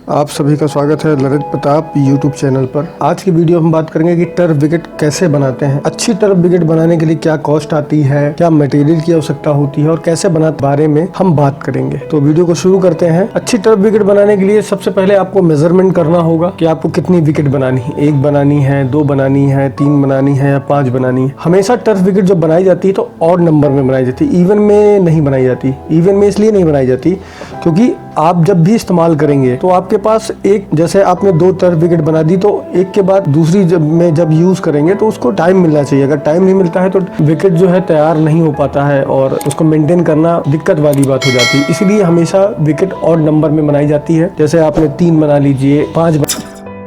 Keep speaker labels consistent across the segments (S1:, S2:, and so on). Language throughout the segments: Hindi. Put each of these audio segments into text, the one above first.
S1: आप सभी का स्वागत है ललित प्रताप यूट्यूब चैनल पर। आज की वीडियो हम बात करेंगे कि टर्फ विकेट कैसे बनाते हैं। अच्छी टर्फ विकेट बनाने के लिए क्या कॉस्ट आती है, क्या मटेरियल की आवश्यकता होती है और कैसे बनाते बारे में हम बात करेंगे। तो वीडियो को शुरू करते हैं। अच्छी टर्फ विकेट बनाने के लिए सबसे पहले आपको मेजरमेंट करना होगा कि आपको कितनी विकेट बनानी है, 1 बनानी है, 2 बनानी है, 3 बनानी है या 5 बनानी है। हमेशा टर्फ विकेट जब बनाई जाती है तो ऑड नंबर में बनाई जाती है, इवन में नहीं बनाई जाती। इवन में इसलिए नहीं बनाई जाती क्योंकि आप जब भी इस्तेमाल करेंगे तो आपके पास एक, जैसे आपने 2 टर्फ विकेट बना दी तो एक के बाद दूसरी जब यूज करेंगे तो उसको टाइम मिलना चाहिए। अगर टाइम नहीं मिलता है तो विकेट जो है तैयार नहीं हो पाता है और उसको मेंटेन करना दिक्कत वाली बात हो जाती है। इसलिए हमेशा विकेट ऑड नंबर में बनाई जाती है। जैसे आपने 3 बना लीजिए, 5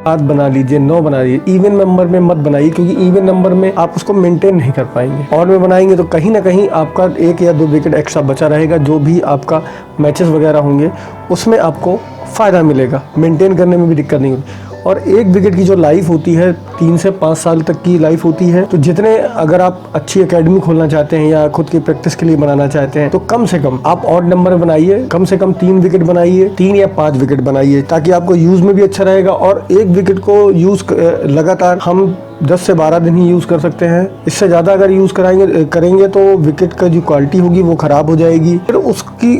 S1: 7 बना लीजिए, 9 बना लीजिए। इवन नंबर में मत बनाइए क्योंकि इवन नंबर में आप उसको मेंटेन नहीं कर पाएंगे। ऑड में बनाएंगे तो कहीं ना कहीं आपका 1 या 2 विकेट एक्स्ट्रा बचा रहेगा। जो भी आपका मैचेस वगैरह होंगे उसमें आपको फ़ायदा मिलेगा, मेंटेन करने में भी दिक्कत नहीं होगी। और 1 विकेट की जो लाइफ होती है 3 से 5 साल तक की लाइफ होती है। तो जितने, अगर आप अच्छी एकेडमी खोलना चाहते हैं या खुद की प्रैक्टिस के लिए बनाना चाहते हैं तो कम से कम आप ऑड नंबर बनाइए। कम से कम 3 विकेट बनाइए, 3 या 5 विकेट बनाइए, ताकि आपको यूज में भी अच्छा रहेगा। और 1 विकेट को यूज लगातार हम 10 से 12 दिन ही यूज़ कर सकते हैं। इससे ज़्यादा अगर यूज़ करेंगे तो विकेट का जो क्वालिटी होगी वो ख़राब हो जाएगी। फिर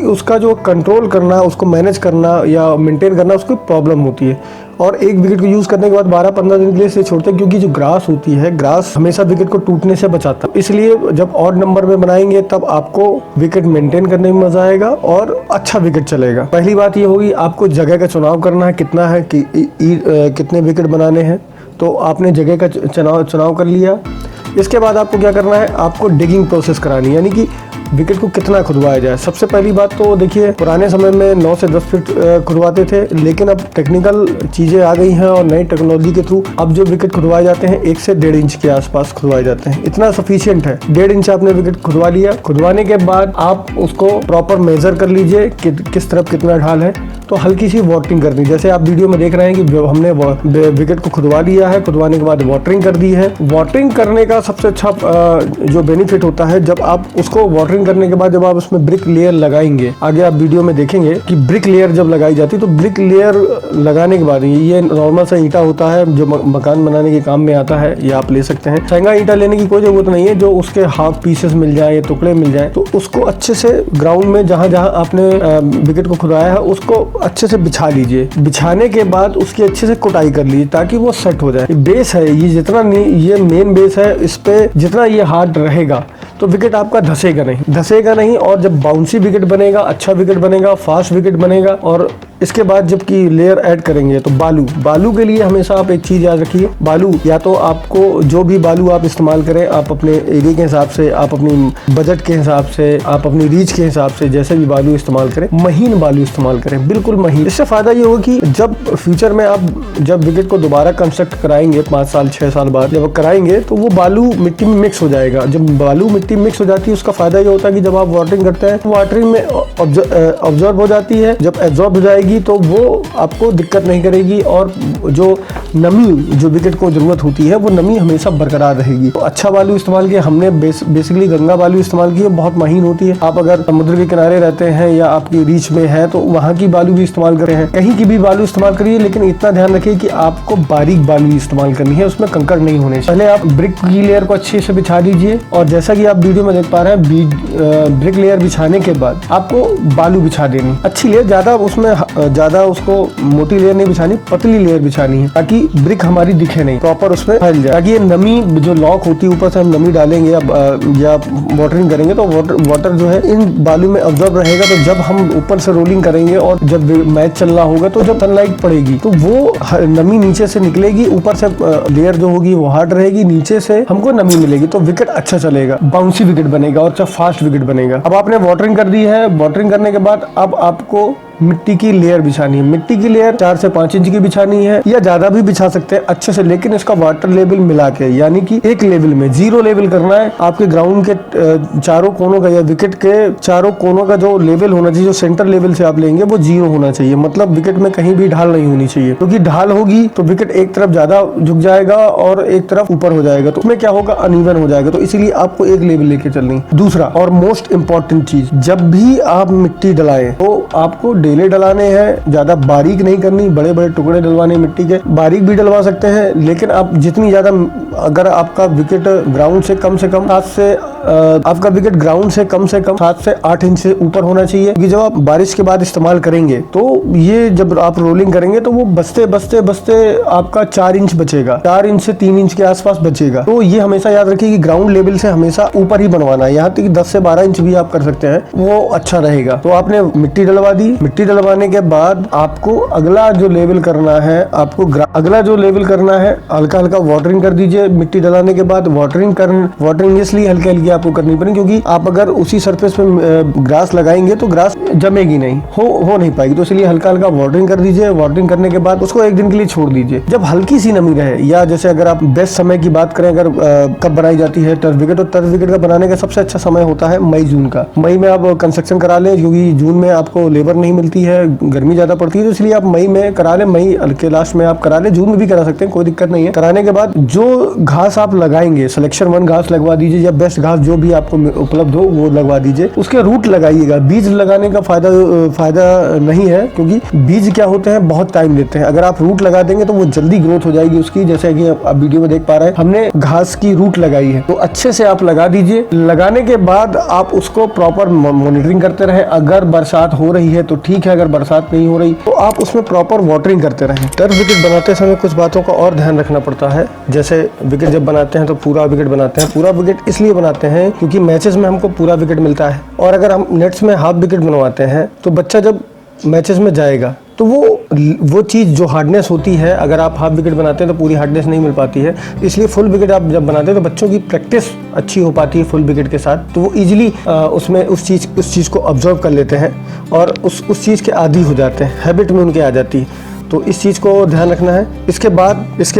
S1: उसका जो कंट्रोल करना, उसको मैनेज करना या मेंटेन करना, उसकी प्रॉब्लम होती है। और 1 विकेट को यूज़ करने के बाद 12-15 दिन के लिए इसे छोड़ते हैं क्योंकि जो ग्रास होती है, ग्रास हमेशा विकेट को टूटने से बचाता है। इसलिए जब ऑड नंबर में बनाएंगे तब आपको विकेट मेंटेन करने में मजा आएगा और अच्छा विकेट चलेगा। पहली बात ये होगी, आपको जगह का चुनाव करना है, कितना है कि कितने विकेट बनाने हैं। तो आपने जगह का चुनाव कर लिया। इसके बाद आपको क्या करना है, आपको डिगिंग प्रोसेस करानी है, यानी कि विकेट को कितना खुदवाया जाए। सबसे पहली बात तो देखिए, पुराने समय में 9 से 10 फीट खुदवाते थे, लेकिन अब टेक्निकल चीज़ें आ गई हैं और नई टेक्नोलॉजी के थ्रू अब जो विकेट खुदवाए जाते हैं 1 से 1.5 इंच के आसपास खुदवाए जाते हैं। इतना सफिशिएंट है। 1.5 इंच आपने विकेट खुदवा लिया। खुदवाने के बाद आप उसको प्रॉपर मेजर कर लीजिए कि किस तरफ कितना ढाल है। तो हल्की सी वाटरिंग करनी, जैसे आप वीडियो में देख रहे हैं कि हमने विकेट को खुदवा लिया है, खुदवाने के बाद वाटरिंग कर दी है। वाटरिंग करने का सबसे अच्छा जो बेनिफिट होता है, जब आप उसको वाटरिंग करने के बाद जब आप उसमें ब्रिक लेयर लगाएंगे, आगे आप वीडियो में देखेंगे कि ब्रिक लेयर जब लगाई जाती है तो ब्रिक लेयर लगाने के बाद, ये नॉर्मल सा ईंटा होता है जो मकान बनाने के काम में आता है, ये आप ले सकते हैं। महंगा ईंटा लेने की कोई जरूरत नहीं है, जो उसके हाफ पीसेस मिल जाए, टुकड़े मिल जाए, तो उसको अच्छे से ग्राउंड में जहां जहां आपने विकेट को खुदवाया है उसको अच्छे से बिछा लीजिए। बिछाने के बाद उसकी अच्छे से कुटाई कर लीजिए ताकि वो सेट हो जाए। बेस है ये, जितना ये मेन बेस है, इस पे जितना ये हार्ड रहेगा तो विकेट आपका धसेगा नहीं। और जब बाउंसी विकेट बनेगा, अच्छा विकेट बनेगा, फास्ट विकेट बनेगा। और इसके बाद जबकि लेयर ऐड करेंगे तो बालू के लिए हमेशा आप एक चीज याद रखिए, बालू या तो आपको जो भी बालू आप इस्तेमाल करें, आप अपने एरिया के हिसाब से, आप अपनी बजट के हिसाब से, आप अपनी रीच के हिसाब से जैसे भी बालू इस्तेमाल करें, महीन बालू इस्तेमाल करें, बिल्कुल महीन। इससे फायदा ये होगा कि जब फ्यूचर में आप जब विकेट को दोबारा कंस्ट्रक्ट कराएंगे 5 साल 6 साल बाद जब कराएंगे तो वो बालू मिट्टी में मिक्स हो जाएगा। जब बालू मिट्टी में मिक्स हो जाती है उसका फायदा ये होता है कि जब आप वाटरिंग करते हैं वाटरिंग में ऑब्जर्व हो जाती है। जब एब्जॉर्ब हो जाएगी तो वो आपको दिक्कत नहीं करेगी और जो नमी, जो विकेट को जरूरत होती है, वो नमी हमेशा बरकरार रहेगी। तो अच्छा बालू इस्तेमाल किया हमने, बेसिकली गंगा बालू इस्तेमाल की है, बहुत महीन होती है। आप अगर समुद्र के किनारे रहते हैं या आपकी रीच में है तो वहाँ की बालू भी इस्तेमाल करें हैं, कहीं की भी बालू इस्तेमाल करिए, लेकिन इतना ध्यान रखिए कि आपको बारीक बालू इस्तेमाल करनी है, उसमें कंकड़ नहीं होने। पहले आप ब्रिक की लेयर को अच्छे से बिछा दीजिए और जैसा कि आप वीडियो में देख पा रहे हैं, ब्रिक लेयर बिछाने के बाद आपको बालू बिछा देनी, अच्छी लेयर, ज्यादा उसको मोटी लेयर नहीं बिछानी, पतली लेयर बिछानी है ताकि ब्रिक हमारी दिखे नहीं, प्रॉपर उसमें फैल जाए, ताकि ये नमी जो लॉक होती है, ऊपर से हम नमी डालेंगे या वाटरिंग करेंगे तो वाटर जो है इन बालू में ऑब्जर्व रहेगा। तो जब हम ऊपर से रोलिंग करेंगे और जब मैच चल रहा होगा तो जब सनलाइट पड़ेगी तो वो नमी नीचे से निकलेगी, ऊपर से लेयर जो होगी वो हार्ड रहेगी, नीचे से हमको नमी मिलेगी तो विकेट अच्छा चलेगा, बाउंसी विकेट बनेगा और अच्छा फास्ट विकेट बनेगा। अब आपने वाटरिंग कर दी है, वाटरिंग करने के बाद अब आपको मिट्टी की लेयर बिछानी है। मिट्टी की लेयर 4 से 5 इंच की बिछानी है या ज्यादा भी बिछा सकते हैं अच्छे से, लेकिन इसका वाटर लेवल मिला के, यानी कि एक लेवल में 0 लेवल करना है। आपके ग्राउंड के चारों कोनों का या विकेट के चारों कोनों का जो लेवल होना चाहिए, जो सेंटर लेवल से आप लेंगे वो 0 होना चाहिए। मतलब विकेट में कहीं भी ढाल नहीं होनी चाहिए, क्योंकि ढाल होगी तो विकेट एक तरफ ज्यादा झुक जाएगा और एक तरफ ऊपर हो जाएगा, तो उसमें क्या होगा, अनइवन हो जाएगा। तो इसीलिए आपको एक लेवल लेके चलनी है। दूसरा और मोस्ट इंपॉर्टेंट चीज, जब भी आप मिट्टी डलाएं तो आपको डेले डलाने हैं, ज्यादा बारीक नहीं करनी, बड़े बड़े टुकड़े डलवाने मिट्टी के, बारीक भी डलवा सकते हैं, लेकिन आप जितनी ज्यादा, अगर आपका विकेट ग्राउंड से कम 7 से 8 इंच से ऊपर होना चाहिए, क्योंकि जब आप बारिश के बाद इस्तेमाल करेंगे तो ये जब आप रोलिंग करेंगे तो वो बचते बचते बचते आपका 4 इंच बचेगा, 4 इंच से 3 इंच के आसपास बचेगा। तो ये हमेशा याद रखिए कि ग्राउंड लेवल से हमेशा ऊपर ही बनवाना है, यहाँ तक कि 10 से 12 इंच भी आप कर सकते हैं, वो अच्छा रहेगा। तो आपने मिट्टी डलवा दी, मिट्टी डलवाने के बाद आपको अगला जो लेवल करना है, हल्का हल्का वाटरिंग कर दीजिए। मिट्टी डलाने के बाद वाटरिंग इसलिए हल्की हल्की आपको करनी पड़ेगी, क्योंकि आप अगर उसी सरफेस पे ग्रास लगाएंगे तो ग्रास जमेगी नहीं, हो नहीं पाएगी। तो इसलिए हल्का हल्का वाटरिंग कर दीजिए। वाटरिंग करने के बाद उसको 1 दिन के लिए छोड़ दीजिए। जब हल्की सी नमी रहे, या जैसे अगर आप बेस्ट समय की बात करें, अगर कब बनाई जाती है टर्फ विकेट, तो टर्फ विकेट का बनाने का सबसे अच्छा समय होता है मई जून का। मई में आप कंस्ट्रक्शन करा लें, क्योंकि जून में आपको लेबर नहीं मिलती है, गर्मी ज्यादा पड़ती है, तो इसलिए आप मई में करा लें, मई के लास्ट में आप करा लें, जून में भी करा सकते हैं, कोई दिक्कत नहीं है। कराने के बाद जो घास आप लगाएंगे, सिलेक्शन 1 घास लगवा दीजिए, या बेस्ट घास जो भी आपको उपलब्ध हो वो लगवा दीजिए। उसके रूट लगाइएगा। बीज लगाने का फायदा नहीं है, क्योंकि बीज क्या होते हैं, बहुत टाइम लेते हैं। अगर आप रूट लगा देंगे तो वो जल्दी ग्रोथ हो जाएगी उसकी। जैसे कि आप वीडियो में देख पा रहे हैं, हमने घास की रूट लगाई है, तो अच्छे से आप लगा दीजिए। लगाने के बाद आप उसको प्रॉपर मॉनिटरिंग करते रहे। अगर बरसात हो रही है तो ठीक है, अगर बरसात नहीं हो रही तो आप उसमें प्रॉपर वाटरिंग करते रहें। टर्फ विकेट बनाते समय कुछ बातों का और ध्यान रखना पड़ता है। जैसे विकेट जब बनाते हैं तो पूरा विकेट बनाते हैं। पूरा विकेट इसलिए बनाते हैं क्योंकि मैचेस में हमको पूरा विकेट मिलता है, और अगर हम नेट्स में हाफ विकेट बनवाते हैं तो बच्चा जब मैचेस में जाएगा तो वो चीज़ जो हार्डनेस होती है, अगर आप हाफ विकेट बनाते हैं तो पूरी हार्डनेस नहीं मिल पाती है। इसलिए फुल विकेट आप जब बनाते हैं तो बच्चों की प्रैक्टिस अच्छी हो पाती है फुल विकेट के साथ, तो वो इजीली उसमें उस चीज़ को ऑब्जर्व कर लेते हैं और उस चीज़ के आदी हो जाते हैं, हैबिट में उनके आ जाती है। तो इस चीज़ को ध्यान रखना है। इसके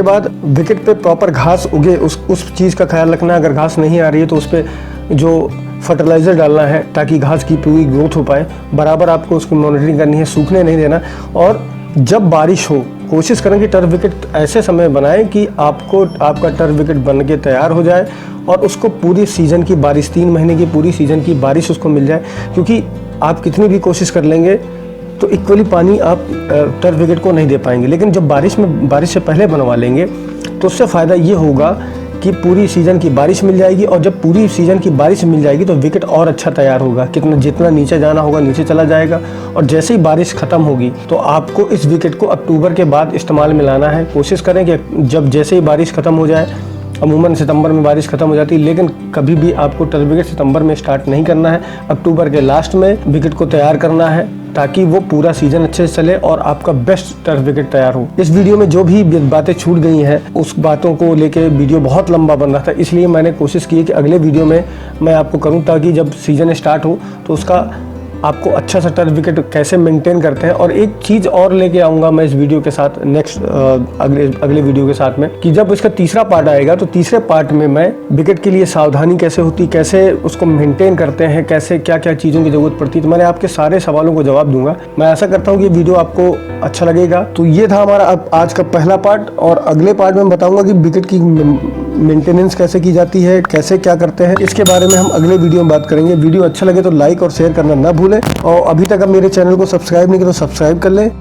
S1: बाद विकेट पे प्रॉपर घास उगे, उस चीज़ का ख्याल रखना है। अगर घास नहीं आ रही है तो उस पर जो फर्टिलाइज़र डालना है ताकि घास की पूरी ग्रोथ हो पाए। बराबर आपको उसकी मॉनिटरिंग करनी है, सूखने नहीं देना। और जब बारिश हो, कोशिश करें कि टर्फ विकेट ऐसे समय बनाएं कि आपका टर्फ विकेट बन के तैयार हो जाए और उसको पूरी सीज़न की बारिश, 3 महीने की पूरी सीज़न की बारिश उसको मिल जाए। क्योंकि आप कितनी भी कोशिश कर लेंगे तो इक्वली पानी आप टर्फ विकेट को नहीं दे पाएंगे। लेकिन जब बारिश से पहले बनवा लेंगे तो उससे फ़ायदा ये होगा कि पूरी सीज़न की बारिश मिल जाएगी, और जब पूरी सीज़न की बारिश मिल जाएगी तो विकेट और अच्छा तैयार होगा। जितना नीचे जाना होगा नीचे चला जाएगा, और जैसे ही बारिश ख़त्म होगी तो आपको इस विकेट को अक्टूबर के बाद इस्तेमाल में लाना है। कोशिश करें कि जैसे ही बारिश ख़त्म हो जाए, अमूमन सितंबर में बारिश खत्म हो जाती है, लेकिन कभी भी आपको टर्फ विकेट सितंबर में स्टार्ट नहीं करना है। अक्टूबर के लास्ट में विकेट को तैयार करना है ताकि वो पूरा सीजन अच्छे से चले और आपका बेस्ट टर्फ विकेट तैयार हो। इस वीडियो में जो भी बातें छूट गई हैं उस बातों को लेके वीडियो बहुत लंबा बन रहा था, इसलिए मैंने कोशिश की कि अगले वीडियो में मैं आपको करूं ताकि जब सीजन स्टार्ट हो तो उसका आपको अच्छा सा टर्फ विकेट कैसे मेंटेन करते हैं। और एक चीज़ और लेके आऊँगा मैं इस वीडियो के साथ, नेक्स्ट अगले वीडियो के साथ में, कि जब इसका तीसरा पार्ट आएगा तो तीसरे पार्ट में मैं विकेट के लिए सावधानी कैसे होती, कैसे उसको मेंटेन करते हैं, कैसे क्या क्या चीज़ों की ज़रूरत पड़ती है, तो मैंने आपके सारे सवालों को जवाब दूंगा। मैं आशा करता हूँ कि ये वीडियो आपको अच्छा लगेगा। तो ये था हमारा आज का पहला पार्ट, और अगले पार्ट में बताऊँगा कि विकेट की मेंटेनेंस कैसे की जाती है, कैसे क्या करते हैं, इसके बारे में हम अगले वीडियो में बात करेंगे। वीडियो अच्छा लगे तो लाइक और शेयर करना ना भूलें, और अभी तक आप मेरे चैनल को सब्सक्राइब नहीं किया तो सब्सक्राइब कर लें।